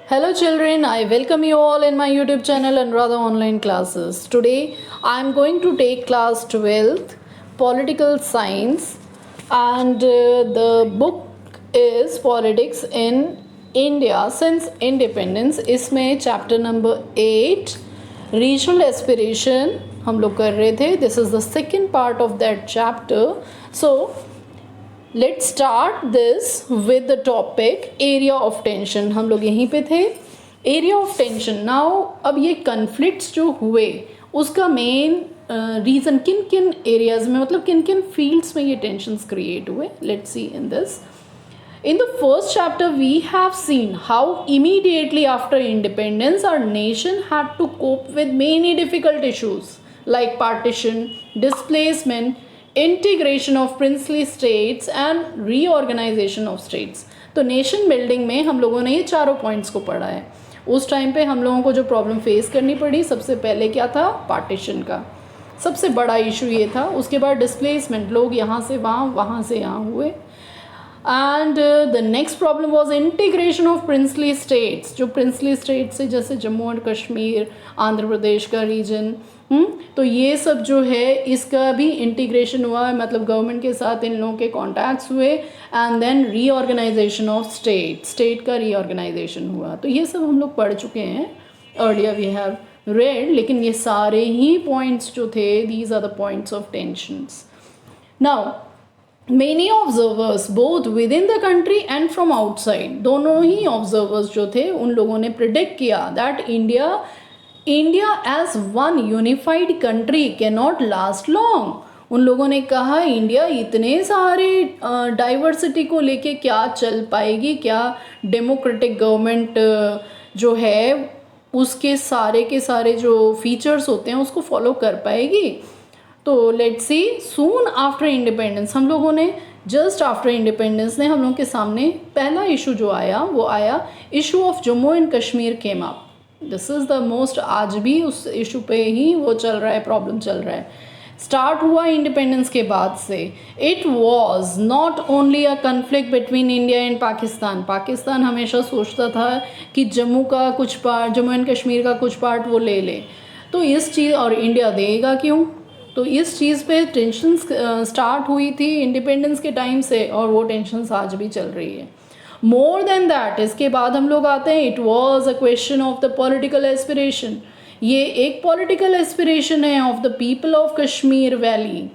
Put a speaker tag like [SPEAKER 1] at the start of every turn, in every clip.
[SPEAKER 1] Hello children, I welcome you all in my YouTube channel Anuradha Online Classes. Today I am going to take class 12th Political Science and the book is Politics in India since Independence. इसमें chapter number 8 Regional Aspiration हम लोग कर रहे थे. This is the second part of that chapter. So let's start this with the topic area of tension. हम लोग यहीं पे थे. Area of tension. नाउ अब ये कन्फ्लिक्ट्स जो हुए उसका मेन रीज़न किन किन एरियाज़ में, मतलब किन किन फील्ड्स में ये टेंशन्स क्रिएट हुए. Let's see in this. In the first chapter, we have seen how immediately after independence, our nation had to cope with many difficult issues like partition, displacement, integration of princely states and reorganization of states. तो nation building में हम लोगों ने ये चारों points को पढ़ा है. उस टाइम पे हम लोगों को जो प्रॉब्लम फेस करनी पड़ी, सबसे पहले क्या था, पार्टीशन का सबसे बड़ा इशू ये था. उसके बाद डिस्प्लेसमेंट, लोग यहाँ से वहाँ से यहाँ हुए. And the next problem was integration of princely states. जो प्रिंसली स्टेट्स है जैसे जम्मू एंड कश्मीर, आंध्र प्रदेश का रीजन, तो ये सब जो है इसका भी इंटीग्रेशन हुआ, मतलब गवर्नमेंट के साथ इन लोगों के कॉन्टैक्ट्स हुए. And then reorganization of state का रीऑर्गेनाइजेशन हुआ. तो ये सब हम लोग पढ़ चुके हैं, अर्लियर वी हैव रेड. लेकिन ये सारे ही पॉइंट्स जो थे, these are the points of tensions. Now many observers both within the country and from outside, दोनों ही ऑब्जर्वर्स जो थे उन लोगों ने प्रिडिक्ट किया that India as one unified country can not last long. उन लोगों ने कहा इंडिया इतने सारे डाइवर्सिटी को लेके क्या चल पाएगी, क्या डेमोक्रेटिक गवर्नमेंट जो है उसके सारे के सारे जो फीचर्स होते हैं उसको फॉलो कर पाएगी. तो let's see. Soon after independence, हम लोगों ने जस्ट आफ्टर इंडिपेंडेंस ने हम लोगों के सामने पहला इशू जो आया वो आया issue of Jammu and Kashmir came up. This is the most, आज भी उस इशू पे ही वो चल रहा है, प्रॉब्लम चल रहा है. स्टार्ट हुआ इंडिपेंडेंस के बाद से. It was not only a conflict between India and Pakistan. Pakistan हमेशा सोचता था कि जम्मू एंड कश्मीर का कुछ पार्ट वो ले ले. तो इस चीज़, और इंडिया देगा क्यों, तो इस चीज़ पे टेंशन स्टार्ट हुई थी इंडिपेंडेंस के टाइम से, और वो टेंशन आज भी चल रही है. मोर देन दैट, इसके बाद हम लोग आते हैं, it was a question of the political aspiration. ये एक पॉलिटिकल एस्पिरेशन है of the people of Kashmir valley.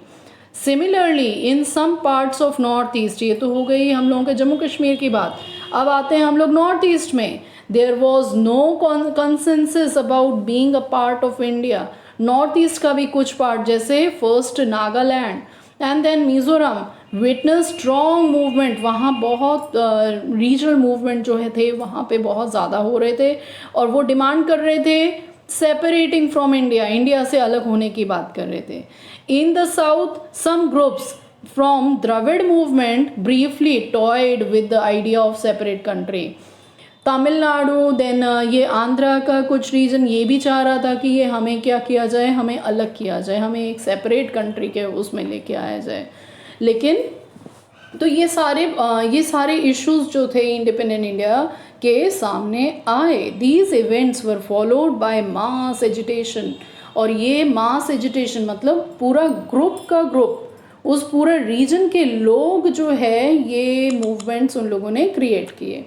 [SPEAKER 1] Similarly in some parts of north east, ये तो हो गई हम लोगों के जम्मू कश्मीर की बात. अब आते हैं हम लोग नॉर्थ ईस्ट में. There was no consensus about being a part of India. North east का भी कुछ पार्ट जैसे first Nagaland and then Mizoram witness strong movement. वहाँ बहुत रीजनल मूवमेंट जो है थे वहाँ पे बहुत ज़्यादा हो रहे थे, और वो डिमांड कर रहे थे सेपरेटिंग फ्रॉम इंडिया, इंडिया से अलग होने की बात कर रहे थे. In the south some groups from Dravida movement briefly toyed with the idea of separate country. Tamil Nadu, then ये आंध्रा का कुछ रीजन ये भी चाह रहा था कि ये हमें क्या किया जाए, हमें अलग किया जाए, हमें एक सेपरेट कंट्री के उसमें लेके आया जाए. लेकिन तो ये सारे इश्यूज जो थे इंडिपेंडेंट इंडिया के सामने आए. These events were followed by mass agitation. और ये मास एजिटेशन मतलब पूरा ग्रुप, उस पूरे रीजन के लोग जो है ये मूवमेंट्स उन लोगों ने क्रिएट किए.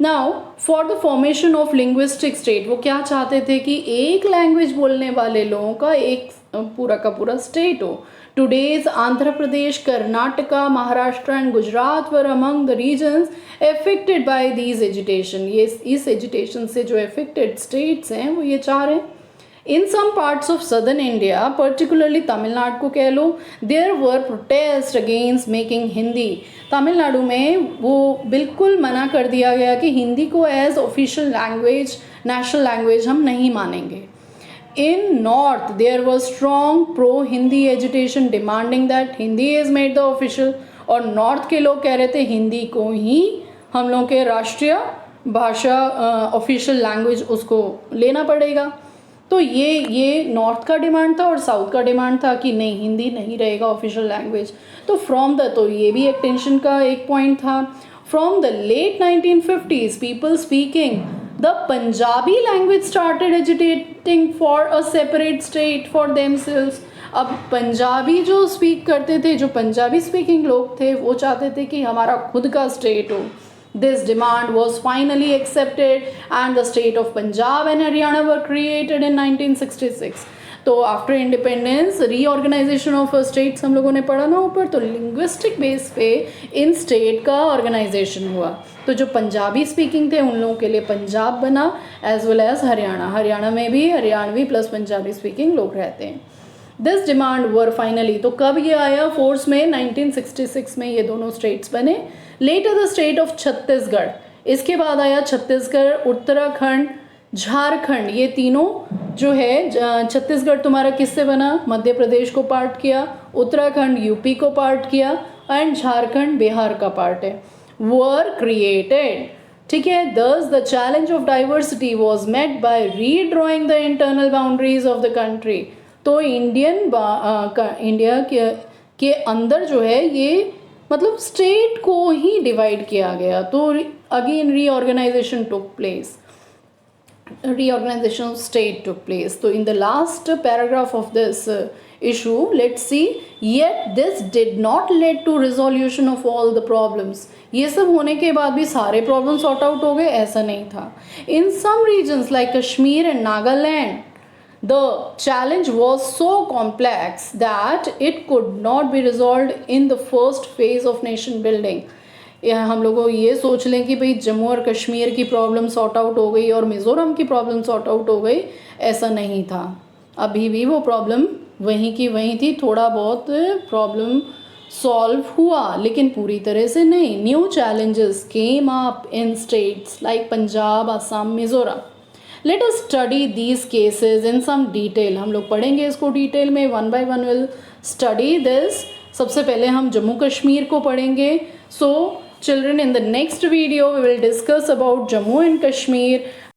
[SPEAKER 1] Now for the formation of linguistic state, वो क्या चाहते थे कि एक लैंग्वेज बोलने वाले लोगों का एक पूरा का पूरा स्टेट हो. Today's Andhra Pradesh, Karnataka, Maharashtra and Gujarat were among the regions affected by these agitation. ये इस agitation से जो affected states हैं वो ये चाह रहे हैं. In some parts of southern India, particularly Tamil Nadu को कह लो, there were protests against making Hindi. Tamil Nadu में वो बिल्कुल मना कर दिया गया कि हिंदी को as official language, national language हम नहीं मानेंगे. In North, there was strong pro-Hindi agitation demanding that Hindi is made the official. और North के लोग कह रहे थे हिंदी को ही हम लोग के राष्ट्रीय भाषा ऑफिशियल लैंग्वेज उसको लेना पड़ेगा. तो ये नॉर्थ का डिमांड था, और साउथ का डिमांड था कि नहीं, हिंदी नहीं रहेगा ऑफिशियल लैंग्वेज. तो ये भी एक टेंशन का एक पॉइंट था. From the late 1950s, people speaking the Punjabi language started agitating for a separate state for themselves. अब पंजाबी जो स्पीक करते थे, जो पंजाबी स्पीकिंग लोग थे, वो चाहते थे कि हमारा खुद का स्टेट हो. This demand was finally accepted and the state of Punjab and Haryana were created in 1966. तो after independence reorganization of states हम लोगों ने पढ़ा ना ऊपर, तो लिंग्विस्टिक बेस पे इन स्टेट का ऑर्गेनाइजेशन हुआ. तो जो पंजाबी स्पीकिंग थे उन लोगों के लिए पंजाब बना, as well as Haryana. Haryana में भी हरियाणवी प्लस पंजाबी स्पीकिंग लोग रहते हैं. दिस डिमांड वर फाइनली, तो कब ये आया फोर्स में? 1966 में ये दोनों स्टेट्स बने. Later the state of Chhattisgarh, इसके बाद आया छत्तीसगढ़, उत्तराखंड, झारखंड. ये तीनों जो है, छत्तीसगढ़ तुम्हारा किससे बना? मध्य प्रदेश को पार्ट किया, उत्तराखंड यूपी को पार्ट किया एंड झारखंड बिहार का पार्ट है. वर क्रिएटेड, ठीक है. Thus the challenge of diversity was met by redrawing the internal boundaries of the country. तो इंडिया के अंदर जो है ये मतलब स्टेट को ही डिवाइड किया गया. तो again reorganization took place, reorganization of state took place. So in the last paragraph of this issue, let's see, yet this did not lead to resolution of all the problems. ये सब होने के बाद भी सारे problems sort out हो गए? ऐसा नहीं था. In some regions like Kashmir and Nagaland, the challenge was so complex that it could not be resolved in the first phase of nation building. या हम लोगों ये सोच लें कि भाई जम्मू और कश्मीर की प्रॉब्लम सॉर्ट आउट हो गई और मिज़ोरम की प्रॉब्लम सॉर्ट आउट हो गई, ऐसा नहीं था. अभी भी वो प्रॉब्लम वहीं की वहीं थी. थोड़ा बहुत प्रॉब्लम सॉल्व हुआ लेकिन पूरी तरह से नहीं. New challenges came up in states like Punjab, Assam, Mizoram. Let us study these cases in some detail. हम लोग पढ़ेंगे इसको डिटेल में, one by one will study this. सबसे पहले हम जम्मू कश्मीर को पढ़ेंगे. सो children, in the next video we will discuss about Jammu and Kashmir